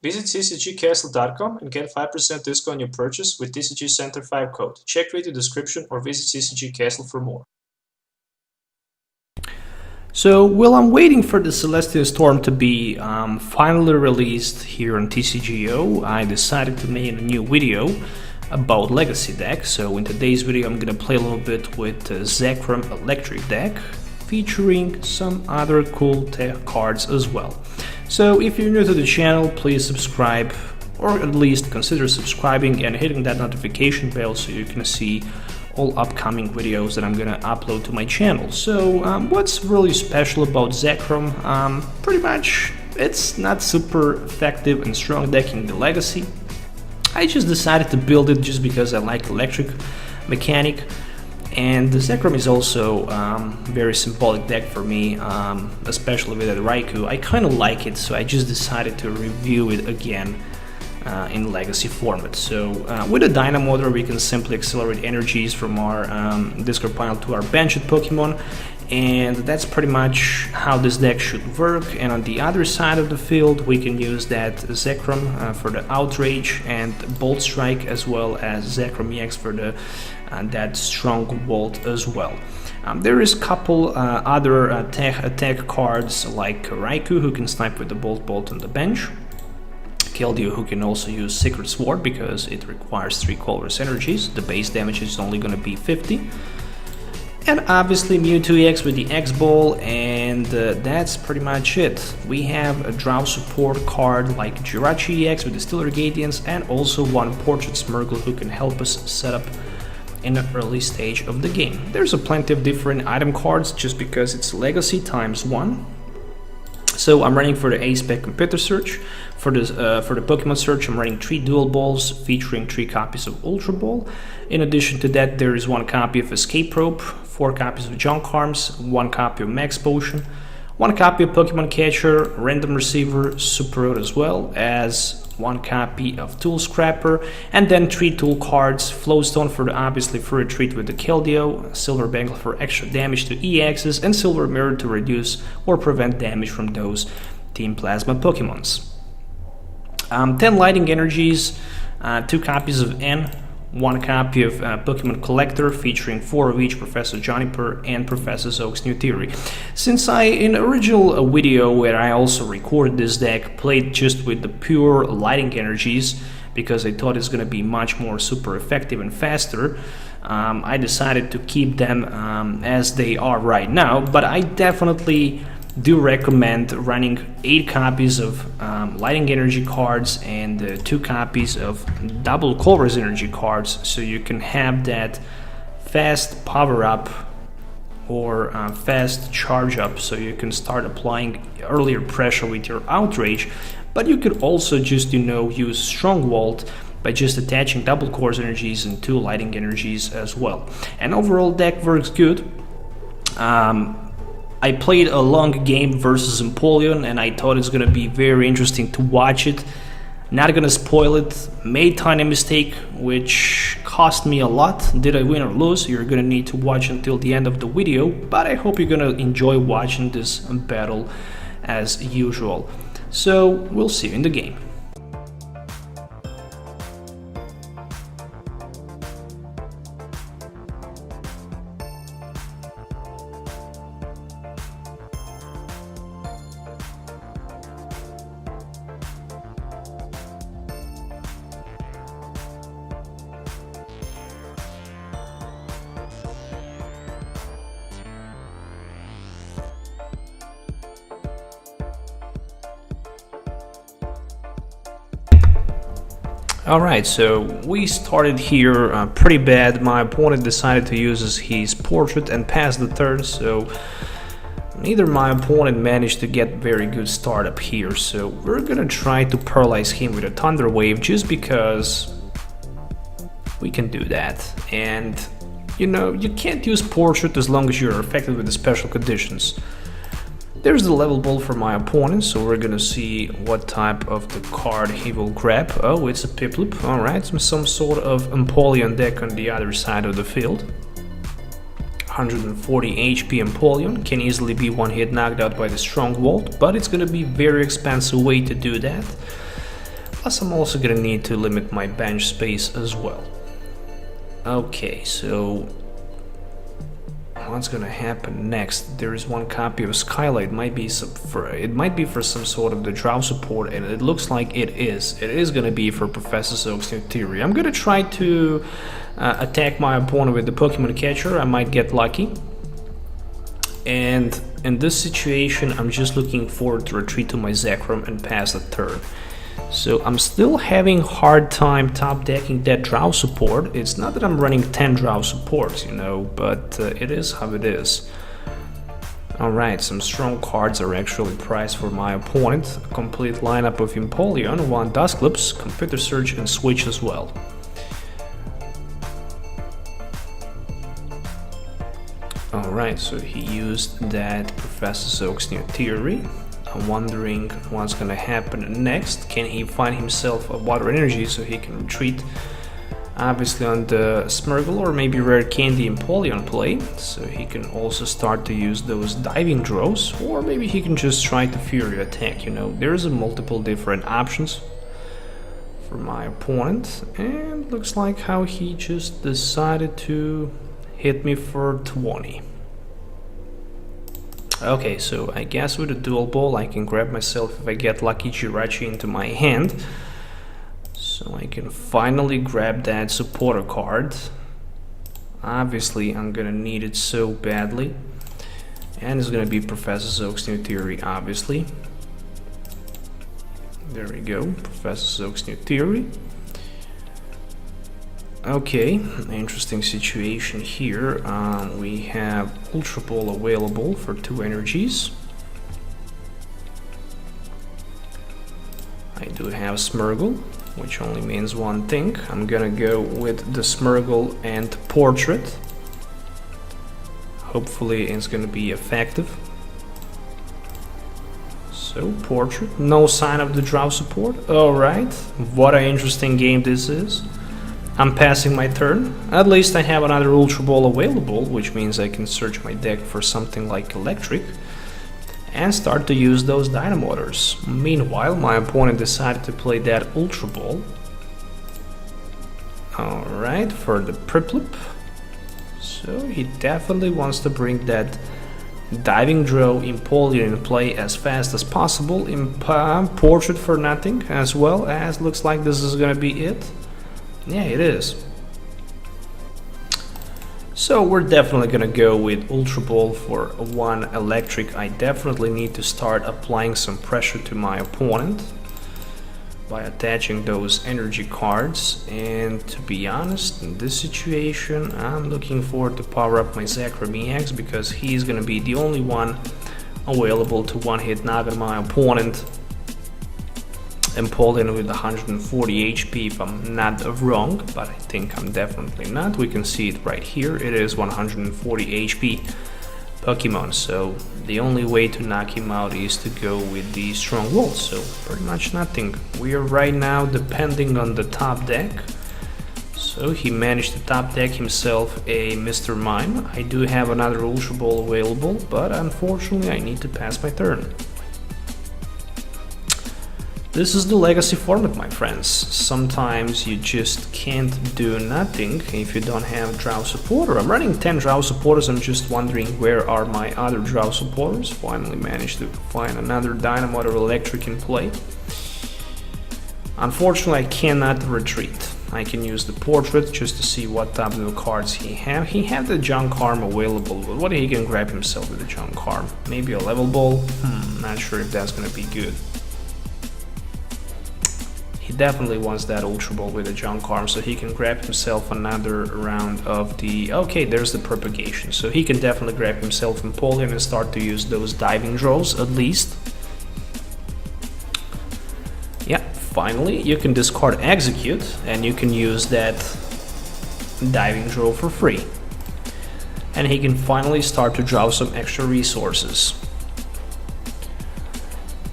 Visit tcgcastle.com and get 5% discount on your purchase with TCG Center 5 code. Check video description or visit TCG Castle for more. So while I'm waiting for the Celestial Storm to be finally released here on TCGO, I decided to make a new video about Legacy deck. So in today's video I'm gonna play a little bit with Zekrom Eelektrik deck, featuring some other cool tech cards as well. So if you're new to the channel, please subscribe, or at least consider subscribing and hitting that notification bell so you can see all upcoming videos that I'm gonna upload to my channel. So what's really special about Zekrom? Pretty much it's not super effective and strong deck in the Legacy. I just decided to build it just because I like electric mechanic, and the Zekrom is also very symbolic deck for me, especially with that Raikou. I kind of like it, so I just decided to review it again in Legacy format. So with a Dynamo Motor we can simply accelerate energies from our discard pile to our benched Pokemon, and that's pretty much how this deck should work. And on the other side of the field we can use that Zekrom for the Outrage and Bolt Strike, as well as Zekrom-EX for the that Strong Volt as well. There is a couple other attack cards like Raikou, who can snipe with the Bolt on the bench, Keldeo, who can also use Secret Sword because it requires 3 colorless energies. The base damage is only going to be 50. And obviously Mewtwo-EX with the X-Ball, and that's pretty much it. We have a draw support card like Jirachi-EX with the Steel Radiance, and also one Portrait Smeargle who can help us set up in an early stage of the game. There's a plenty of different item cards just because it's Legacy ×1. So I'm running for the A-Spec Computer Search. For the Pokemon Search I'm running 3 Dual Balls featuring 3 copies of Ultra Ball. In addition to that there is 1 copy of Escape Rope, 4 copies of Junk Arms, 1 copy of Max Potion, 1 copy of Pokemon Catcher, Random Receiver, Super Road, as well as 1 copy of Tool Scrapper, and then 3 tool cards: Float Stone for the obviously for retreat with the Keldeo, Silver Bangle for extra damage to EXs, and Silver Mirror to reduce or prevent damage from those Team Plasma Pokemons. 10 Lighting Energies, 2 copies of N, 1 copy of Pokemon Collector featuring 4 of each Professor Juniper and Professor Oak's New Theory. Since I, in the original video where I also recorded this deck, played just with the pure Lighting Energies because I thought it's going to be much more super effective and faster, I decided to keep them as they are right now, but I definitely do recommend running 8 copies of Lighting Energy cards and 2 copies of double colorless energy cards, so you can have that fast power up or fast charge up, so you can start applying earlier pressure with your Outrage. But you could also just use Strong Volt by just attaching double colorless energies and 2 Lighting Energies as well. And overall deck works good. I played a long game versus Empoleon and I thought it's gonna be very interesting to watch it. Not gonna spoil it. Made tiny mistake which cost me a lot. Did I win or lose? You're gonna need to watch until the end of the video, but I hope you're gonna enjoy watching this battle as usual. So we'll see you in the game. Alright, so we started here pretty bad. My opponent decided to use his Portrait and pass the turn, so neither my opponent managed to get very good start up here. So we're gonna try to paralyze him with a Thunder Wave just because we can do that. And you can't use Portrait as long as you're affected with the special conditions. There's the level ball for my opponent, so we're gonna see what type of the card he will grab. Oh, it's a Piplup. Alright, some sort of Empoleon deck on the other side of the field. 140 HP Empoleon can easily be one hit knocked out by the Strong Volt, but it's gonna be very expensive way to do that. Plus I'm also gonna need to limit my bench space as well. Okay, so what's gonna happen next? There is one copy of Skylight. It might be for some sort of the draw support, and it looks like it is. It is gonna be for Professor Oak's new theory. I'm gonna try to attack my opponent with the Pokemon catcher. I might get lucky. And in this situation, I'm just looking forward to retreat to my Zekrom and pass the turn. So I'm still having hard time top decking that draw support. It's not that I'm running 10 draw supports, you know, but it is how it is. Alright, some strong cards are actually priced for my opponent. A complete lineup of Empoleon, 1 Dusclops, Computer Search and Switch as well. Alright, so he used that Professor Oak's new theory. I'm wondering what's gonna happen next. Can he find himself a water energy so he can retreat? Obviously on the Smeargle or maybe Rare Candy Empoleon play, so he can also start to use those diving draws, or maybe he can just try to Fury attack, you know. There's multiple different options for my opponent, and looks like how he just decided to hit me for 20. Okay, so I guess with a dual ball I can grab myself, if I get lucky, Jirachi into my hand. So I can finally grab that supporter card. Obviously I'm gonna need it so badly. And it's gonna be Professor Oak's new theory, obviously. There we go, Professor Oak's new theory. Okay, interesting situation here. We have Ultra Ball available for 2 energies. I do have Smeargle, which only means one thing. I'm gonna go with the Smeargle and Portrait. Hopefully it's gonna be effective. So, Portrait, no sign of the draw support. Alright, what an interesting game this is. I'm passing my turn. At least I have another Ultra Ball available, which means I can search my deck for something like Electric and start to use those Dynamotors. Meanwhile, my opponent decided to play that Ultra Ball. Alright, for the Priplip. So he definitely wants to bring that Diving Draw Empoleon in play as fast as possible. Portrait for nothing, as well as looks like this is gonna be it. Yeah, it is. So we're definitely gonna go with Ultra Ball for 1 Electric. I definitely need to start applying some pressure to my opponent by attaching those energy cards, and to be honest, in this situation I'm looking forward to power up my Zekrom-EX because he's gonna be the only one available to one-hit knock my opponent. Empoleon with 140 HP if I'm not wrong, but I think I'm definitely not. We can see it right here, it is 140 HP Pokemon, so the only way to knock him out is to go with the strong walls, so pretty much nothing. We are right now depending on the top deck, so he managed to top deck himself a Mr. Mime. I do have another Ultra Ball available, but unfortunately I need to pass my turn. This is the legacy format, my friends. Sometimes you just can't do nothing if you don't have draw supporter. I'm running 10 draw supporters. I'm just wondering where are my other draw supporters. Finally managed to find another Dynamo or Electric in play. Unfortunately, I cannot retreat. I can use the Portrait just to see what type of cards he had. He had the Junk Arm available, but what he can grab himself with the Junk Arm? Maybe a Level Ball? Not sure if that's gonna be good. He definitely wants that Ultra Ball with a Junk Arm, so he can grab himself another round of the... Okay, there's the Propagation, so he can definitely grab himself Empoleon and start to use those diving draws, at least. Yeah, finally, you can discard Execute, and you can use that diving draw for free. And he can finally start to draw some extra resources.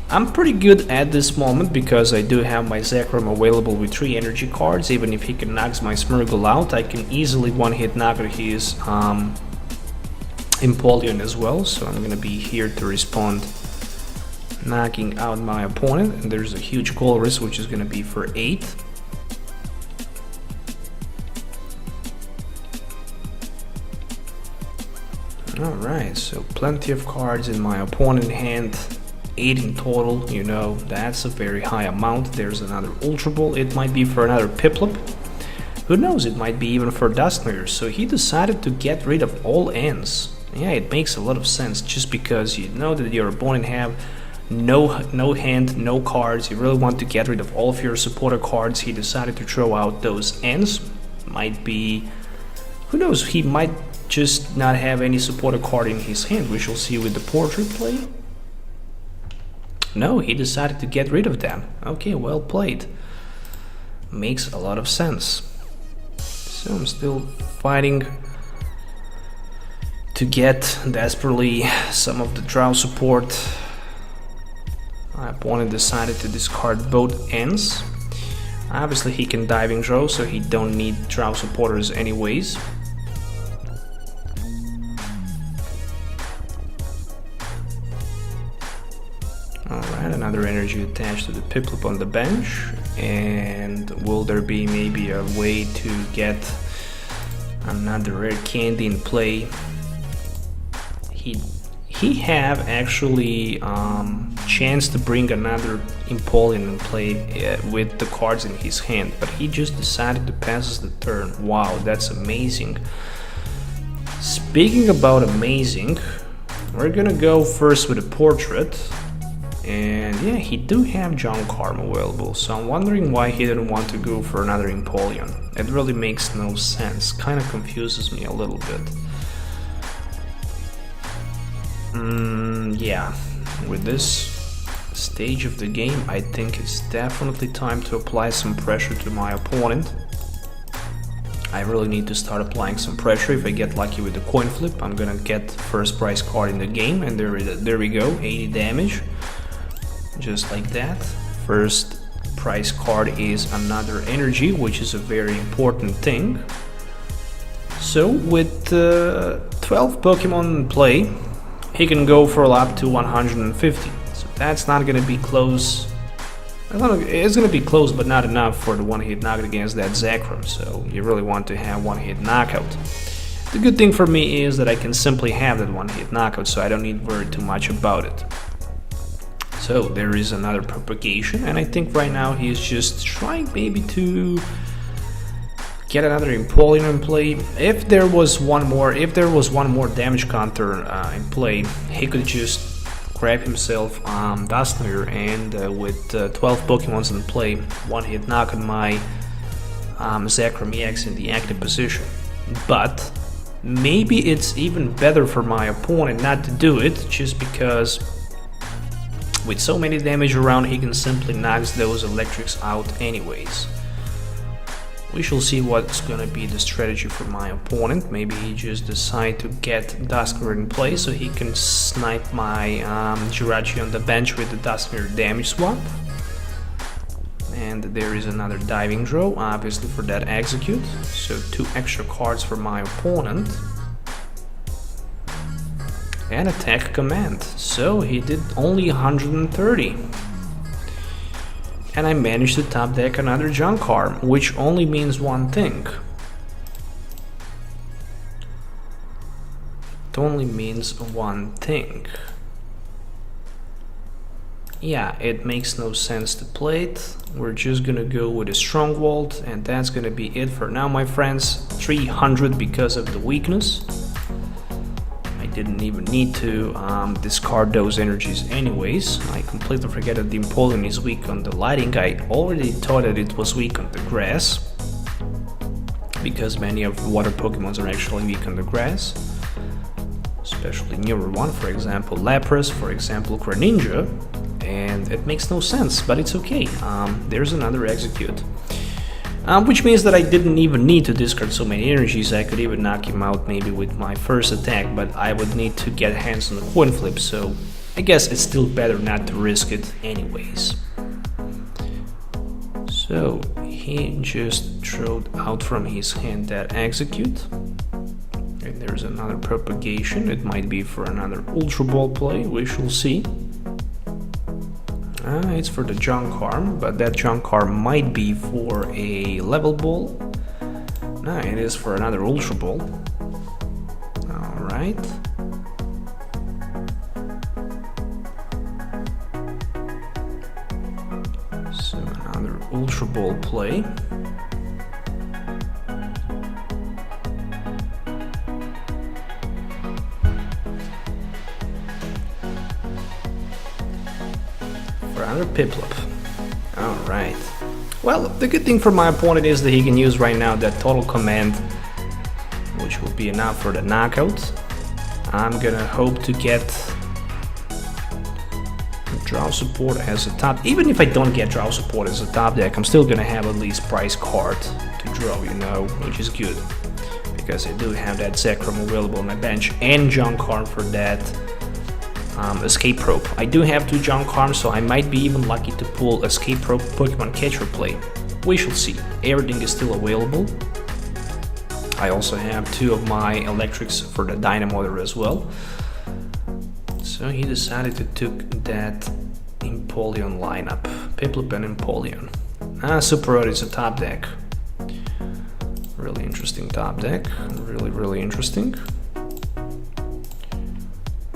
I'm pretty good at this moment because I do have my Zekrom available with 3 energy cards. Even if he can knock my Smeargle out, I can easily one-hit knock his Empoleon as well. So I'm gonna be here to respond knocking out my opponent, and there's a huge call risk which is going to be for 8. Alright, so plenty of cards in my opponent's hand, 8 in total, you know, that's a very high amount. There's another Ultra Ball, it might be for another Piplup. Who knows, it might be even for Dusknoir. So he decided to get rid of all ends. Yeah, it makes a lot of sense, just because you know that your opponent have no hand, no cards, you really want to get rid of all of your supporter cards. He decided to throw out those ends. Might be, who knows, he might just not have any supporter card in his hand. We shall see with the portrait play. No, he decided to get rid of them. Okay, well played. Makes a lot of sense. So I'm still fighting to get desperately some of the draw support. My opponent decided to discard both ends. Obviously he can diving draw, so he don't need draw supporters anyways. Alright, another energy attached to the Piplup on the bench. And will there be maybe a way to get another rare candy in play? He have actually chance to bring another Empoleon in play with the cards in his hand, but he just decided to pass the turn. Wow, that's amazing. Speaking about amazing, we're gonna go first with a portrait. And yeah, he do have Junk Arm available, so I'm wondering why he didn't want to go for another Empoleon. It really makes no sense, kind of confuses me a little bit. Yeah, with this stage of the game, I think it's definitely time to apply some pressure to my opponent. I really need to start applying some pressure. If I get lucky with the coin flip, I'm gonna get first prize card in the game, and there we go, 80 damage. Just like that. First prize card is another energy, which is a very important thing. So with 12 Pokemon in play, he can go for up to 150. So that's not gonna be close. It's gonna be close, but not enough for the one-hit knockout against that Zekrom. So you really want to have one-hit knockout. The good thing for me is that I can simply have that one-hit knockout, so I don't need to worry too much about it. So there is another propagation, and I think right now he's just trying maybe to get another Empoleon in play. If there was one more damage counter in play, he could just grab himself Dusknoir, and with 12 Pokemons in play, one-hit knock on my Zekrom-EX in the active position. But maybe it's even better for my opponent not to do it, just because with so many damage around, he can simply knock those electrics out anyways. We shall see what's gonna be the strategy for my opponent. Maybe he just decide to get Dusknoir in play so he can snipe my Jirachi on the bench with the Dusknoir damage swap. And there is another diving draw, obviously for that execute. So 2 extra cards for my opponent. And attack command, so he did only 130. And I managed to top deck another Junk Arm, which only means one thing. It only means one thing. Yeah, it makes no sense to play it. We're just gonna go with a Stronghold, and that's gonna be it for now, my friends. 300 because of the weakness. Didn't even need to discard those energies anyways. I completely forget that the Empoleon is weak on the lighting. I already thought that it was weak on the grass, because many of the water Pokemons are actually weak on the grass, especially newer one, for example Lapras, for example Greninja, and it makes no sense, but it's okay. There's another execute. Which means that I didn't even need to discard so many energies. I could even knock him out maybe with my first attack, but I would need to get hands on the coin flip, so I guess it's still better not to risk it anyways. So he just threw out from his hand that execute. And there's another propagation. It might be for another Ultra Ball play, we shall see. It's for the junk arm, but that junk arm might be for a level ball. No, it is for another Ultra Ball. Alright. So another Ultra Ball play. For another Piplup. Alright. Well, the good thing for my opponent is that he can use right now that Total Command, which will be enough for the knockout. I'm gonna hope to get draw support as a top. Even if I don't get draw support as a top deck, I'm still gonna have at least prize card to draw, you know, which is good. Because I do have that Zekrom available on my bench and junk arm for that Escape Rope. I do have 2 junk arms, so I might be even lucky to pull Escape Rope Pokemon Catcher play. We shall see. Everything is still available. I also have 2 of my electrics for the Dynamo as well. So he decided to take that Empoleon lineup. Piplup and Empoleon. Super Road is a top deck. Really interesting top deck. Really interesting.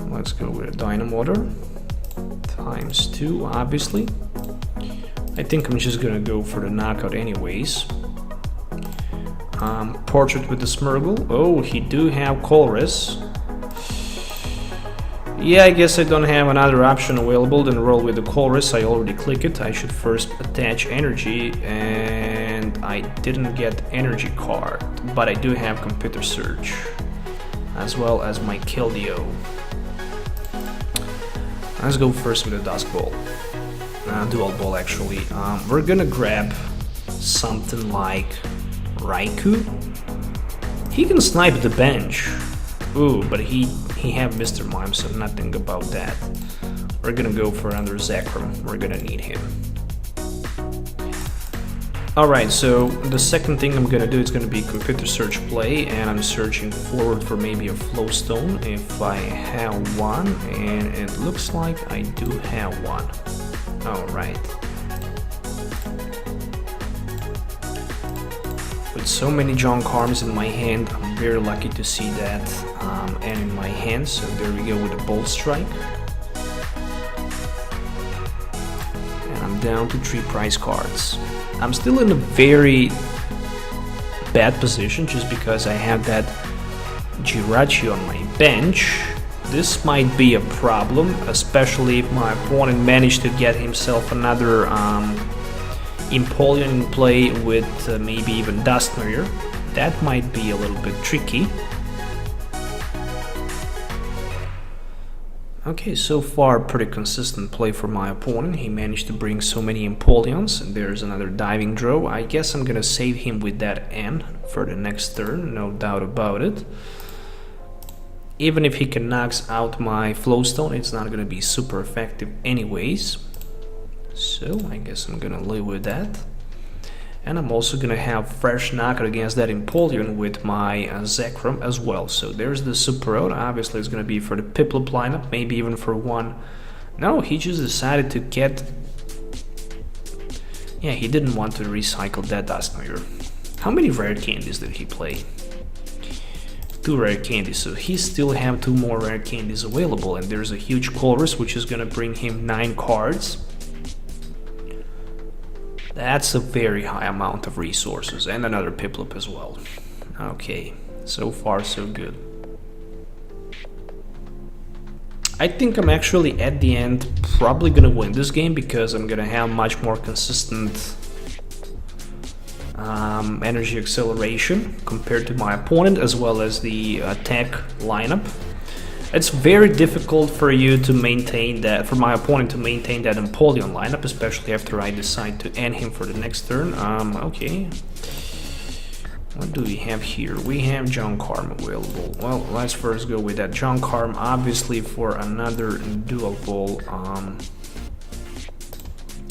Let's go with a Dynamo times 2, obviously. I think I'm just gonna go for the knockout anyways. Portrait with the Smeargle. Oh, he do have Colress. Yeah, I guess I don't have another option available than roll with the Colress. I already click it. I should first attach energy, and I didn't get energy card, but I do have Computer Search, as well as my Keldeo. Let's go first with a Dusk Ball. Dual Ball, actually. We're gonna grab something like Raikou. He can snipe the bench. Ooh, but he have Mr. Mime, so nothing about that. We're gonna go for another Zekrom. We're gonna need him. Alright, so the second thing I'm gonna do is gonna be Computer Search play, and I'm searching forward for maybe a Float Stone if I have one, and it looks like I do have one. Alright. With so many junk arms in my hand, I'm very lucky to see that and in my hand, so there we go with a Bolt Strike. And I'm down to 3 prize cards. I'm still in a very bad position just because I have that Jirachi on my bench. This might be a problem, especially if my opponent managed to get himself another Empoleon in play with maybe even Dusknoir. That might be a little bit tricky. Okay, so far pretty consistent play for my opponent. He managed to bring so many Empoleons, and there's another diving draw. I guess I'm gonna save him with that N for the next turn, no doubt about it. Even if he can knock out my Float Stone, it's not gonna be super effective anyways. So I guess I'm gonna live with that. And I'm also gonna have fresh knockout against that Empoleon with my Zekrom as well. So there's the Super Road. Obviously it's gonna be for the Piplup lineup, maybe even for one. No, he just decided to get... Yeah, he didn't want to recycle that Dusknoir. How many rare candies did he play? 2 rare candies, so he still have 2 more rare candies available, and there's a huge Colress which is gonna bring him 9 cards. That's a very high amount of resources, and another Piplup as well. Okay, so far so good. I think I'm actually at the end probably gonna win this game because I'm gonna have much more consistent energy acceleration compared to my opponent, as well as the attack lineup. It's very difficult for you to maintain that, for my opponent to maintain that Empoleon lineup, especially after I decide to end him for the next turn. Okay. What do we have here? We have junk arm available. Well, let's first go with that junk arm, obviously for another dual ball.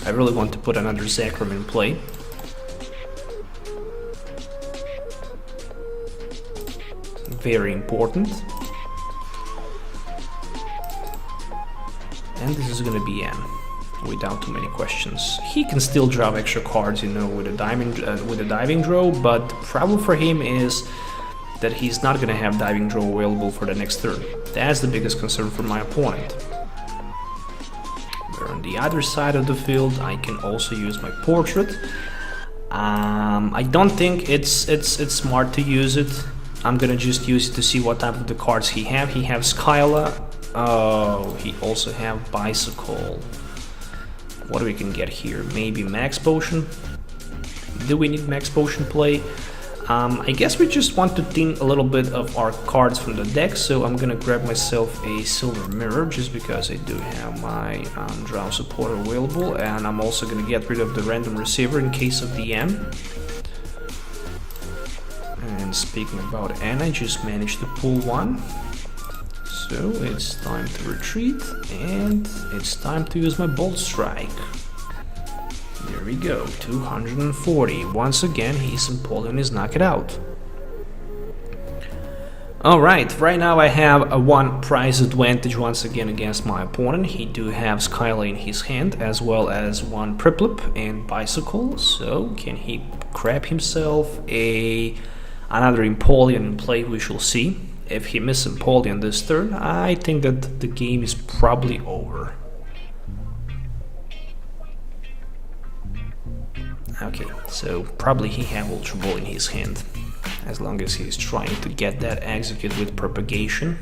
I really want to put another Zekrom in play. Very important. And this is gonna be N. without too many questions. He can still draw extra cards, you know, with a diving draw, but the problem for him is that he's not gonna have diving draw available for the next turn. That's the biggest concern for my opponent. Where on the other side of the field, I can also use my portrait. I don't think it's smart to use it. I'm gonna just use it to see what type of the cards he have. He has Skyla. Oh, he also have Bicycle. What we can get here? Maybe Max Potion? Do we need Max Potion play? I guess we just want to thin a little bit of our cards from the deck, so I'm gonna grab myself a Silver Mirror just because I do have my draw support available, and I'm also gonna get rid of the random receiver in case of the N. And speaking about N, I just managed to pull one. So it's time to retreat, and it's time to use my Bolt Strike. There we go, 240. Once again, his Empoleon is knocked out. Alright, right now I have a 1 prize advantage once again against my opponent. He do have Skyla in his hand, as well as 1 Priplip and Bicycle. So, can he grab himself another Empoleon in play? We shall see. If he misses Empoleon this turn, I think that the game is probably over. Okay, so probably he have Ultra Ball in his hand. As long as he's trying to get that execute with propagation,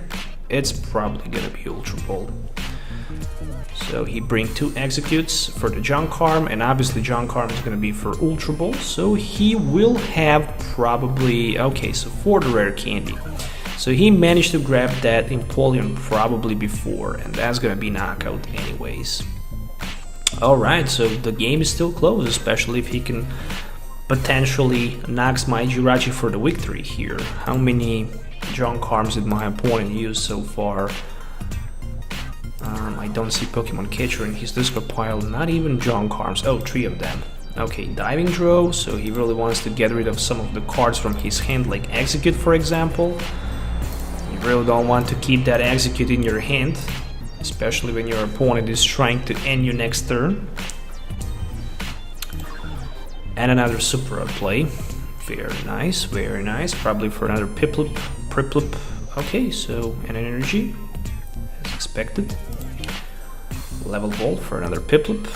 it's probably gonna be Ultra Ball. So he bring 2 executes for the Junk Arm, and obviously Junk Arm is gonna be for Ultra Ball, so he will have probably, okay, so for the rare candy. So he managed to grab that Empoleon probably before, and that's gonna be knockout anyways. Alright, so the game is still close, especially if he can potentially knocks my Jirachi for the victory here. How many Junk Arms did my opponent use so far? I don't see Pokemon Catcher in his discard pile, not even Junk Arms. Oh, 3 of them. Okay, Diving Draw, so he really wants to get rid of some of the cards from his hand, like Execute for example. You really don't want to keep that Execute in your hand, especially when your opponent is trying to end you next turn. And another Super play. Very nice, very nice. Probably for another Priplip. Okay, so an energy, as expected. Level Ball for another Piplup.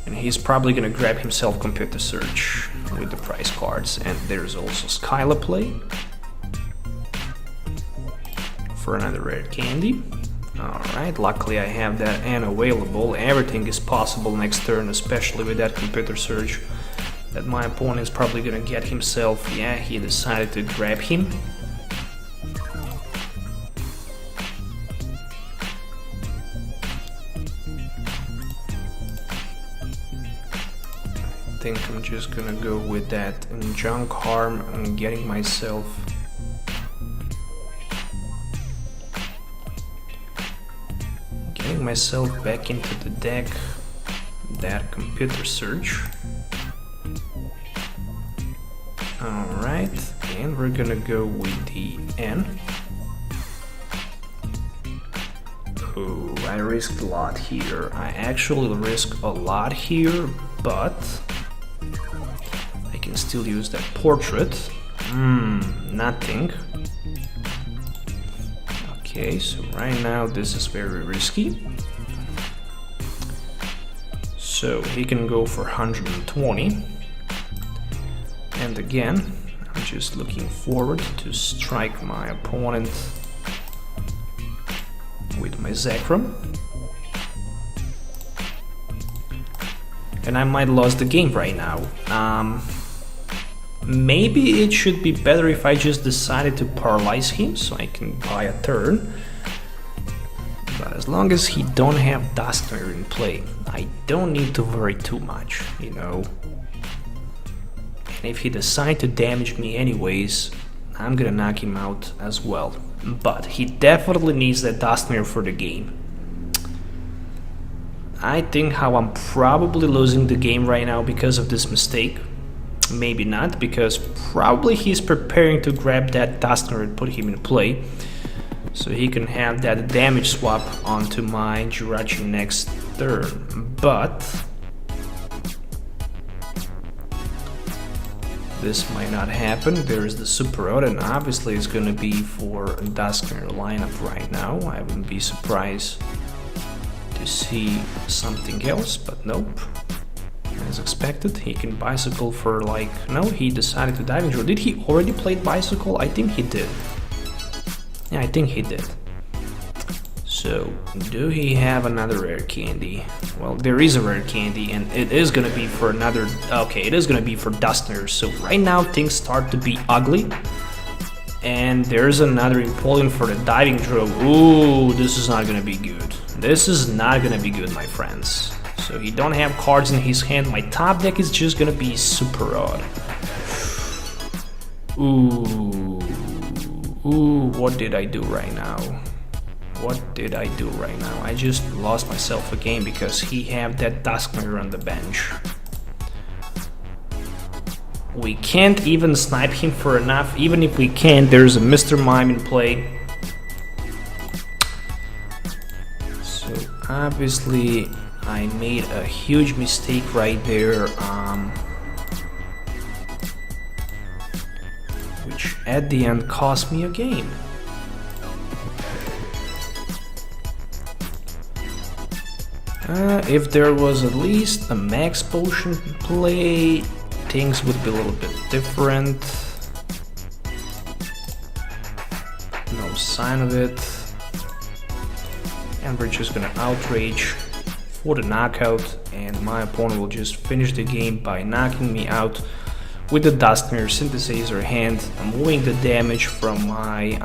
And he's probably gonna grab himself Computer Search with the prize cards. And there's also Skyla play for another rare candy. Alright, luckily I have that N available. Everything is possible next turn, especially with that Computer Search that my opponent is probably gonna get himself. Yeah, he decided to grab him. I think I'm just gonna go with that Junk Arm and getting myself back into the deck, that Computer Search. Alright, and we're gonna go with the N. Oh, I risked a lot here. I actually risked a lot here, but I can still use that Portrait. Nothing. Okay, so right now this is very risky. So he can go for 120. And again, I'm just looking forward to strike my opponent with my Zekrom. And I might lose the game right now. Maybe it should be better if I just decided to paralyze him so I can buy a turn. But as long as he don't have Duskmare in play, I don't need to worry too much, you know. And if he decides to damage me anyways, I'm gonna knock him out as well. But he definitely needs that Duskmare for the game. I think how I'm probably losing the game right now because of this mistake. Maybe not, because probably he's preparing to grab that Duskmare and put him in play. so he can have that damage swap onto my Jirachi next turn. But this might not happen. There is the Super Rod, and obviously it's gonna be for Duskner lineup right now. I wouldn't be surprised to see something else, but nope. As expected, he can Bicycle for like... No, he decided to Diving Drill. Did he already play Bicycle? I think he did. Yeah, I think he did. So, do he have another rare candy? Well, there is a rare candy, and it is gonna be for another... Okay, it is gonna be for Duskner. So right now things start to be ugly. And there's another Empoleon for the Diving Drill. Ooh, this is not gonna be good. This is not gonna be good, my friends. So he don't have cards in his hand. My top deck is just gonna be Super Odd. Ooh, what did I do right now? What did I do right now? I just lost myself a game because he have that Duskner on the bench. We can't even snipe him for enough. Even if we can, there's a Mr. Mime in play. So obviously I made a huge mistake right there, which at the end cost me a game. If there was at least a Max Potion play, things would be a little bit different. No sign of it. And we're just gonna Outrage for the knockout, and my opponent will just finish the game by knocking me out with the Duskner Synthesizer hand. I'm moving the damage from my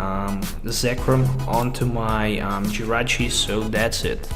Zekrom onto my Jirachi, so that's it.